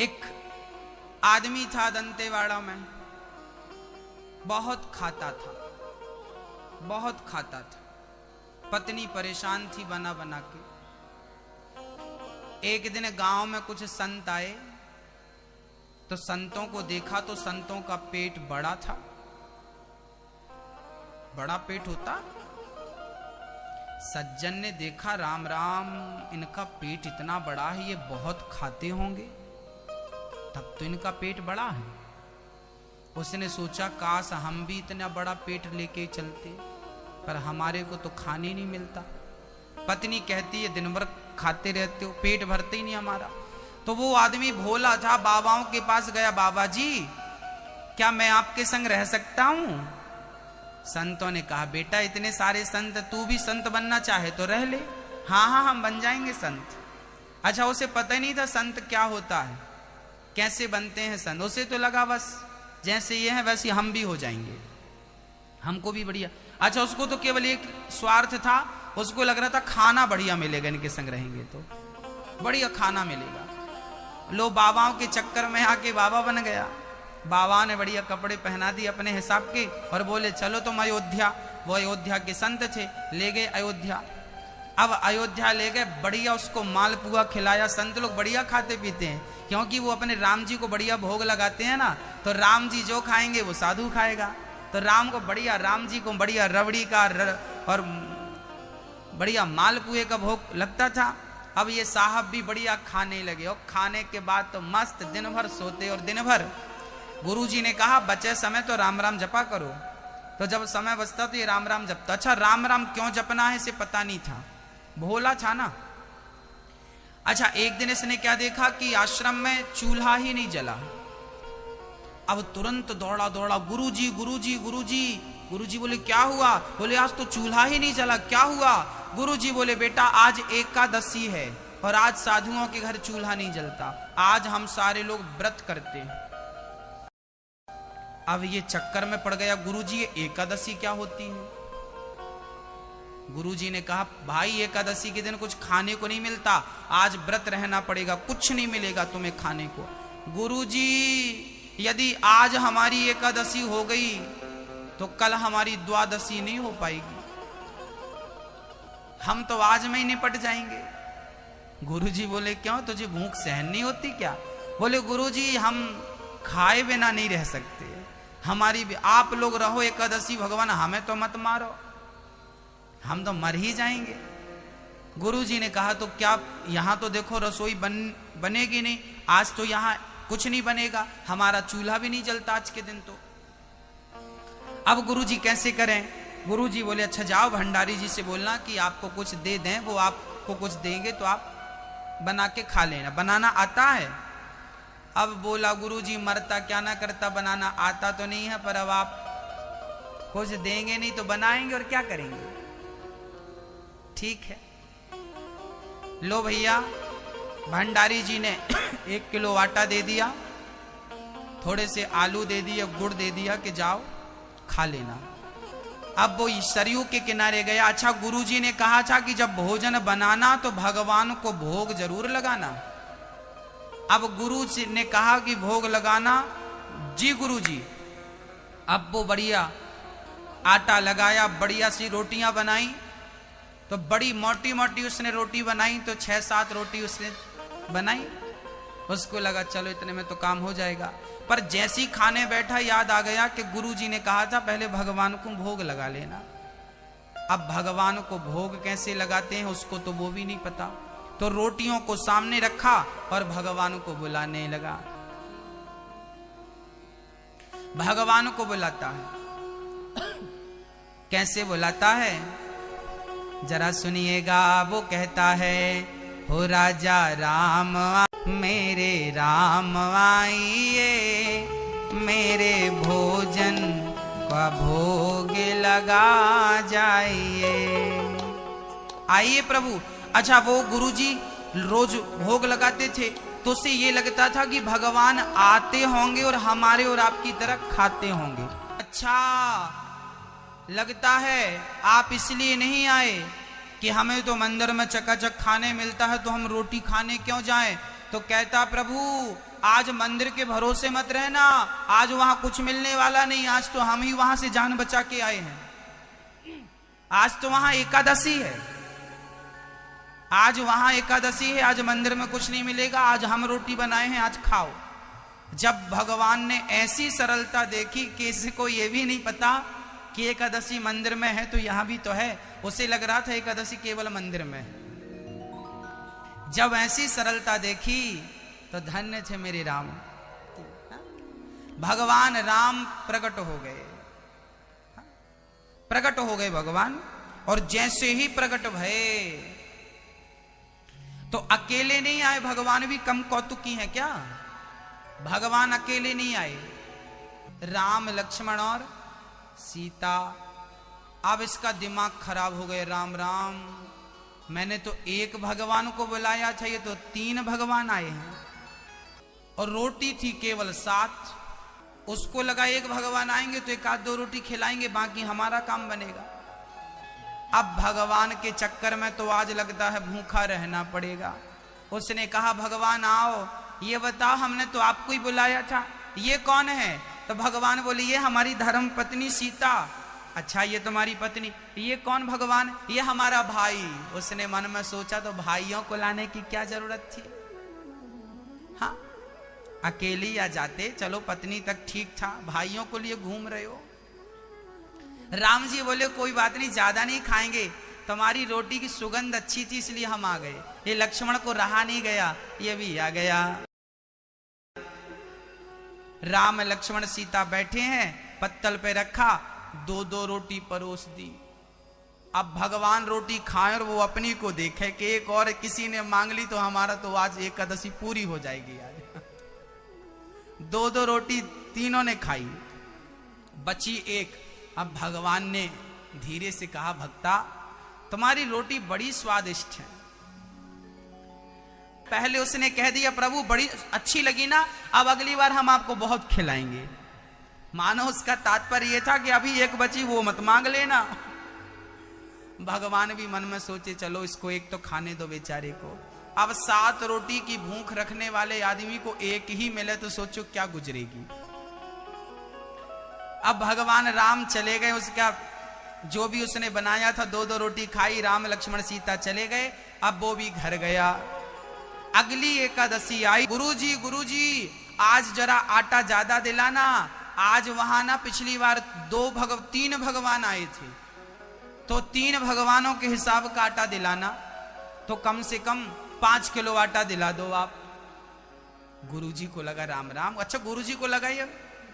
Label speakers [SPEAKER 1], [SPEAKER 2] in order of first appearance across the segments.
[SPEAKER 1] एक आदमी था दंतेवाड़ा में, बहुत खाता था, बहुत खाता था। पत्नी परेशान थी बना बना के। एक दिन गांव में कुछ संत आए तो संतों को देखा तो संतों का पेट बड़ा था। बड़ा पेट होता। सज्जन ने देखा, राम राम, इनका पेट इतना बड़ा है, ये बहुत खाते होंगे, तब तो इनका पेट बड़ा है। उसने सोचा काश हम भी इतना बड़ा पेट लेके चलते, पर हमारे को तो खाने नहीं मिलता। पत्नी कहती है दिन भर खाते रहते हो, पेट भरते ही नहीं हमारा। तो वो आदमी भोला था, बाबाओं के पास गया, बाबा जी क्या मैं आपके संग रह सकता हूं? संतों ने कहा बेटा इतने सारे संत, तू भी संत बनना चाहे तो रह ले। हाँ हाँ हम बन जाएंगे संत। अच्छा, उसे पता ही नहीं था संत क्या होता है, कैसे बनते हैं संत। उसे तो लगा बस जैसे ये है वैसे हम भी हो जाएंगे, हमको भी बढ़िया। अच्छा, उसको तो केवल एक स्वार्थ था, उसको लग रहा था खाना बढ़िया मिलेगा, इनके संग रहेंगे तो बढ़िया खाना मिलेगा। लो बाबाओं के चक्कर में आके बाबा बन गया। बाबा ने बढ़िया कपड़े पहना दिए अपने हिसाब के और बोले चलो तुम अयोध्या। वो अयोध्या के संत थे, ले गए अयोध्या। अब अयोध्या ले गए, बढ़िया उसको मालपुआ खिलाया। संत लोग बढ़िया खाते पीते हैं, क्योंकि वो अपने राम जी को बढ़िया भोग लगाते हैं ना, तो राम जी जो खाएंगे वो साधु खाएगा। तो राम को बढ़िया, राम जी को बढ़िया रबड़ी का और बढ़िया मालपुए का भोग लगता था। अब ये साहब भी बढ़िया खाने लगे, और खाने के बाद तो मस्त दिन भर सोते। और दिन भर गुरुजी ने कहा बचे समय तो राम राम जपा करो। तो जब समय बचता तो ये राम राम जपता। अच्छा, राम राम क्यों जपना है इसे पता नहीं था, भोला था ना। अच्छा, एक दिन इसने क्या देखा कि आश्रम में चूल्हा ही नहीं जला। अब तुरंत दौड़ा दौड़ा, गुरुजी गुरुजी गुरुजी। गुरुजी बोले क्या हुआ? बोले आज तो चूल्हा ही नहीं जला, क्या हुआ? गुरुजी बोले बेटा आज एकादशी है और आज साधुओं के घर चूल्हा नहीं जलता, आज हम सारे लोग व्रत करते हैं। अब ये चक्कर में पड़ गया, गुरुजी ये एकादशी क्या होती है? गुरुजी ने कहा भाई एकादशी के दिन कुछ खाने को नहीं मिलता, आज व्रत रहना पड़ेगा, कुछ नहीं मिलेगा तुम्हें खाने को। गुरुजी यदि आज हमारी एकादशी हो गई तो कल हमारी द्वादशी नहीं हो पाएगी, हम तो आज में ही निपट जाएंगे। गुरुजी बोले क्यों, तुझे भूख सहन नहीं होती क्या? बोले गुरुजी हम खाए बिना नहीं रह सकते, हमारी भी आप लोग रहो एकादशी, भगवान हमें तो मत मारो, हम तो मर ही जाएंगे। गुरुजी ने कहा तो क्या, यहां तो देखो रसोई बनेगी नहीं, आज तो यहां कुछ नहीं बनेगा, हमारा चूल्हा भी नहीं जलता आज के दिन तो। अब गुरुजी कैसे करें? गुरुजी बोले अच्छा जाओ भंडारी जी से बोलना कि आपको कुछ दे दें, वो आपको कुछ देंगे तो आप बना के खा लेना, बनाना आता है? अब बोला गुरुजी मरता क्या ना करता, बनाना आता तो नहीं है, पर अब आप कुछ देंगे नहीं तो बनाएंगे और क्या करेंगे। ठीक है, लो भैया। भंडारी जी ने 1 किलो आटा दे दिया, थोड़े से आलू दे दिया, गुड़ दे दिया कि जाओ खा लेना। अब वो सरयू के किनारे गया। अच्छा, गुरुजी ने कहा था कि जब भोजन बनाना तो भगवान को भोग जरूर लगाना। अब गुरु जी ने कहा कि भोग लगाना, जी गुरुजी। अब वो बढ़िया आटा लगाया, बढ़िया सी रोटियां बनाई, तो बड़ी मोटी मोटी उसने रोटी बनाई, तो 6-7 रोटी उसने बनाई। उसको लगा चलो इतने में तो काम हो जाएगा, पर जैसी खाने बैठा याद आ गया कि गुरुजी ने कहा था पहले भगवान को भोग लगा लेना। अब भगवान को भोग कैसे लगाते हैं उसको तो वो भी नहीं पता, तो रोटियों को सामने रखा और भगवान को बुलाने लगा। भगवान को बुलाता है, कैसे बुलाता है जरा सुनिएगा। वो कहता है हो राजा राम मेरे राम आइए, मेरे भोजन का भोग लगा जाइए। आइए प्रभु। अच्छा, वो गुरुजी रोज भोग लगाते थे तो उसे ये लगता था कि भगवान आते होंगे और हमारे और आपकी तरह खाते होंगे। अच्छा, लगता है आप इसलिए नहीं आए कि हमें तो मंदिर में चकाचक खाने मिलता है तो हम रोटी खाने क्यों जाएं, तो कहता प्रभु आज मंदिर के भरोसे मत रहना, आज वहां कुछ मिलने वाला नहीं, आज तो हम ही वहां से जान बचा के आए हैं। आज तो वहां एकादशी है, आज वहां एकादशी है, आज मंदिर में कुछ नहीं मिलेगा, आज हम रोटी बनाए हैं, आज खाओ। जब भगवान ने ऐसी सरलता देखी कि इसको ये भी नहीं पता कि एकादशी मंदिर में है तो यहां भी तो है, उसे लग रहा था एकादशी केवल मंदिर में है। जब ऐसी सरलता देखी तो धन्य थे मेरे राम, भगवान राम प्रकट हो गए, प्रकट हो गए भगवान। और जैसे ही प्रकट भये तो अकेले नहीं आए, भगवान भी कम कौतुकी हैं क्या? भगवान अकेले नहीं आए, राम लक्ष्मण और सीता। अब इसका दिमाग खराब हो गए, राम राम, मैंने तो एक भगवान को बुलाया था, ये तो 3 भगवान आए हैं। और रोटी थी केवल 7, उसको लगा एक भगवान आएंगे तो 1-2 रोटी खिलाएंगे, बाकी हमारा काम बनेगा। अब भगवान के चक्कर में तो आज लगता है भूखा रहना पड़ेगा। उसने कहा भगवान आओ, ये बताओ हमने तो आपको ही बुलाया था, ये कौन है? तो भगवान बोले ये हमारी धर्म पत्नी सीता। अच्छा ये तुम्हारी पत्नी, ये कौन भगवान? ये हमारा भाई। उसने मन में सोचा तो भाइयों को लाने की क्या जरूरत थी, हाँ अकेली आ जाते, चलो पत्नी तक ठीक था, भाइयों को लिए घूम रहे हो। राम जी बोले कोई बात नहीं, ज्यादा नहीं खाएंगे, तुम्हारी रोटी की सुगंध अच्छी थी इसलिए हम आ गए। ये लक्ष्मण को रहा नहीं गया, ये भी आ गया। राम लक्ष्मण सीता बैठे हैं, पत्तल पे रखा, 2-2 रोटी परोस दी। अब भगवान रोटी खाएं और वो अपनी को देखे कि एक और किसी ने मांग ली तो हमारा तो आज एकादशी पूरी हो जाएगी यार। 2-2 रोटी तीनों ने खाई, बची एक। अब भगवान ने धीरे से कहा भक्ता तुम्हारी रोटी बड़ी स्वादिष्ट है। पहले उसने कह दिया प्रभु बड़ी अच्छी लगी ना, अब अगली बार हम आपको बहुत खिलाएंगे। मानो उसका तात्पर्य यह था कि अभी एक बची वो मत मांग लेना। भगवान भी मन में सोचे चलो इसको एक तो खाने दो बेचारे को। अब 7 रोटी की भूख रखने वाले आदमी को एक ही मिले तो सोचो क्या गुजरेगी। अब भगवान राम चले गए, उसका जो भी उसने बनाया था 2-2 रोटी खाई, राम लक्ष्मण सीता चले गए। अब वो भी घर गया। अगली एकादशी आई, गुरुजी आज जरा आटा ज्यादा दिलाना, आज वहां ना पिछली बार 3 भगवान आए थे तो 3 भगवानों के हिसाब का आटा दिलाना, तो कम से कम 5 किलो आटा दिला दो आप। गुरुजी को लगा राम राम, अच्छा गुरुजी को लगा ये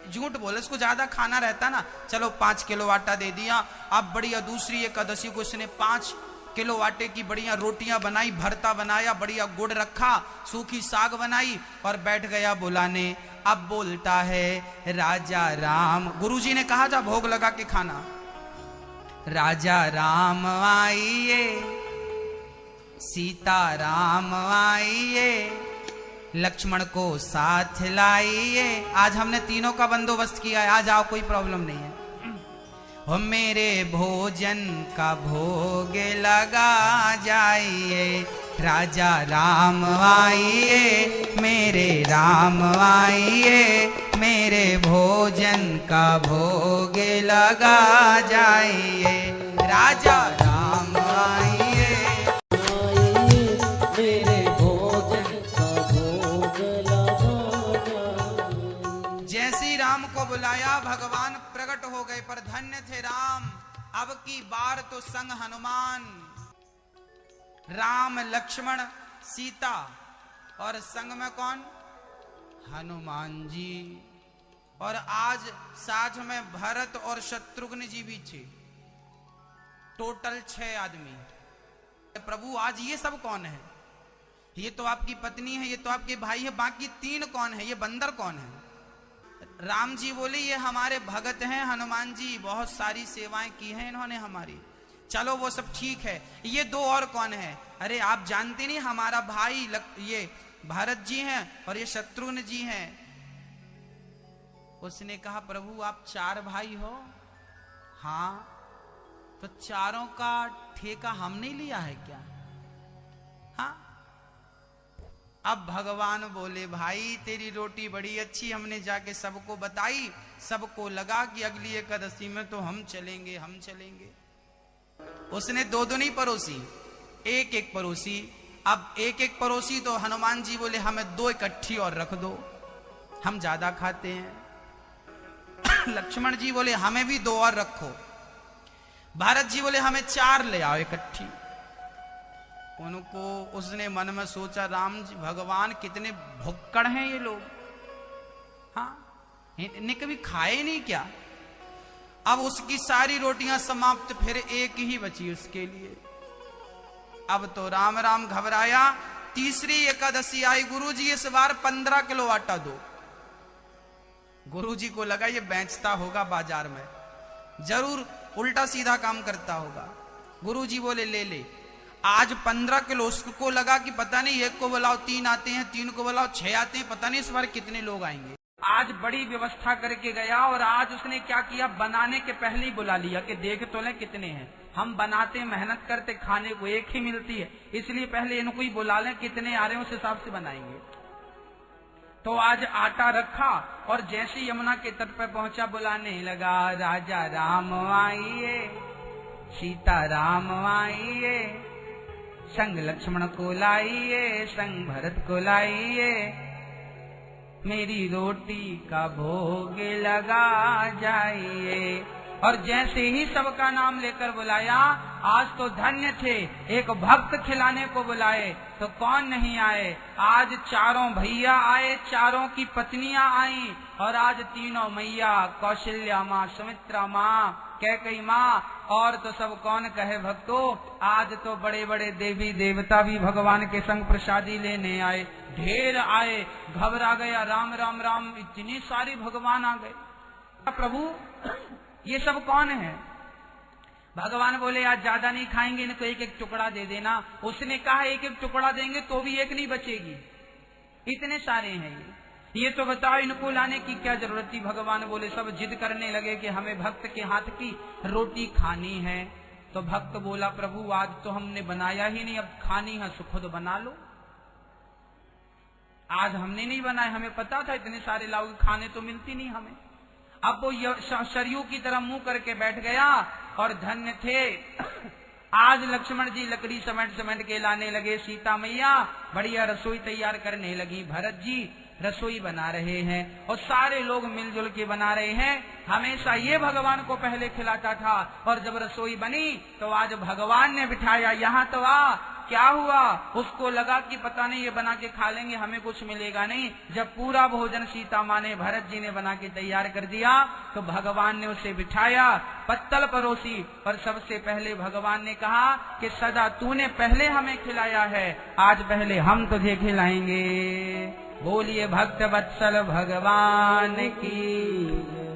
[SPEAKER 1] झूठ बोले, इसको ज्यादा खाना रहता ना, चलो 5 किलो आटा दे दिया। अब बढ़िया दूसरी एकादशी को इसने 5 किलो आटे की बढ़िया रोटियां बनाई, भरता बनाया, बढ़िया गुड़ रखा, सूखी साग बनाई और बैठ गया बुलाने। अब बोलता है राजा राम, गुरुजी ने कहा था भोग लगा के खाना। राजा राम आइए, सीता राम आइए, लक्ष्मण को साथ लाइए। आज हमने तीनों का बंदोबस्त किया है, आज आओ कोई प्रॉब्लम नहीं है। हो मेरे भोजन का भोग लगा जाइए, राजा राम आइए, मेरे राम आइए, मेरे भोजन का भोग लगा जाइए, राजा राम आइए,
[SPEAKER 2] मेरे भोजन का भोग लगा जाइए।
[SPEAKER 1] जैसे राम को बुलाया भगवान प्रकट हो गए, पर धन्य थे राम, अब की बार तो संग हनुमान। राम लक्ष्मण सीता और संग में कौन? हनुमान जी। और आज साथ में भरत और शत्रुघ्न जी भी थे, टोटल 6 आदमी। प्रभु आज ये सब कौन है? ये तो आपकी पत्नी है, ये तो आपके भाई है, बाकी 3 कौन है? ये बंदर कौन है? राम जी बोले ये हमारे भगत हैं, हनुमान जी बहुत सारी सेवाएं की हैं इन्होंने हमारी। चलो वो सब ठीक है, ये 2 और कौन है? अरे आप जानते नहीं हमारा भाई ये भरत जी हैं और ये शत्रुघ्न जी हैं। उसने कहा प्रभु आप 4 भाई हो? हाँ, तो चारों का ठेका हमने लिया है क्या? हाँ, अब भगवान बोले भाई तेरी रोटी बड़ी अच्छी, हमने जाके सबको बताई, सबको लगा कि अगली एकादशी में तो हम चलेंगे हम चलेंगे। उसने दो दो नहीं परोसी, एक एक परोसी। अब एक एक परोसी तो हनुमान जी बोले हमें दो इकट्ठी और रख दो, हम ज्यादा खाते हैं। लक्ष्मण जी बोले हमें भी दो और रखो। भरत जी बोले हमें चार ले आओ इकट्ठी। उनको उसने मन में सोचा राम जी भगवान कितने भुक्कड़ हैं ये लोग, हाँ इन्हें कभी खाए नहीं क्या। अब उसकी सारी रोटियां समाप्त, फिर एक ही बची उसके लिए। अब तो राम राम घबराया। तीसरी एकादशी आई, गुरुजी इस बार 15 किलो आटा दो। गुरुजी को लगा ये बेचता होगा बाजार में, जरूर उल्टा सीधा काम करता होगा। गुरुजी बोले ले ले। आज 15 किलो। उसको लगा कि पता नहीं एक को बुलाओ 3 आते हैं, 3 को बुलाओ 6 आते हैं, पता नहीं इस बार कितने लोग आएंगे। आज बड़ी व्यवस्था करके गया और आज उसने क्या किया, बनाने के पहले ही बुला लिया कि देख तो ले कितने हैं। हम बनाते मेहनत करते खाने को एक ही मिलती है, इसलिए पहले इनको ही बुला लें, कितने आ रहे हैं उस हिसाब से बनाएंगे। तो आज आटा रखा और जैसे यमुना के तट पर पहुंचा बुलाने लगा, राजा राम आइए, सीता राम आइए, संग लक्ष्मण को लाइए, संग भरत को लाइए, मेरी रोटी का भोग लगा जाइए। और जैसे ही सबका नाम लेकर बुलाया, आज तो धन्य थे, एक भक्त खिलाने को बुलाए तो कौन नहीं आए। आज चारों भैया आए, चारों की पत्नियां आई, और आज तीनों मैया, कौशल्या माँ, सुमित्रा माँ, कैकेयी माँ, और तो सब कौन कहे भक्तों, आज तो बड़े बड़े देवी देवता भी भगवान के संग प्रसादी लेने आए, ढेर आए। घबरा गया, राम राम राम, इतनी सारी भगवान आ गए। प्रभु ये सब कौन है? भगवान बोले आज ज्यादा नहीं खाएंगे, इनको एक एक टुकड़ा दे देना। उसने कहा एक एक टुकड़ा देंगे तो भी एक नहीं बचेगी, इतने सारे हैं ये तो बताओ इनको लाने की क्या जरूरत थी। भगवान बोले सब जिद करने लगे कि हमें भक्त के हाथ की रोटी खानी है। तो भक्त बोला प्रभु आज तो हमने बनाया ही नहीं, अब खानी है तो खुद बना लो। आज हमने नहीं बनाया, हमें पता था इतने सारे लाओगे, खाने तो मिलती नहीं हमें। अब वो सरयू की तरह मुंह करके बैठ गया और धन्य थे। आज लक्ष्मण जी लकड़ी समेट के लाने लगे, सीता मैया बढ़िया रसोई तैयार करने लगी, भरत जी रसोई बना रहे हैं, और सारे लोग मिलजुल के बना रहे हैं। हमेशा ये भगवान को पहले खिलाता था, और जब रसोई बनी तो आज भगवान ने बिठाया, यहाँ तो आ। क्या हुआ, उसको लगा कि पता नहीं ये बना के खा लेंगे, हमें कुछ मिलेगा नहीं। जब पूरा भोजन सीता माँ ने, भरत जी ने बना के तैयार कर दिया तो भगवान ने उसे बिठाया, पत्तल परोसी, और सबसे पहले भगवान ने कहा कि सदा तूने पहले हमें खिलाया है, आज पहले हम तुझे खिलाएंगे। बोलिए भक्त वत्सल भगवान की।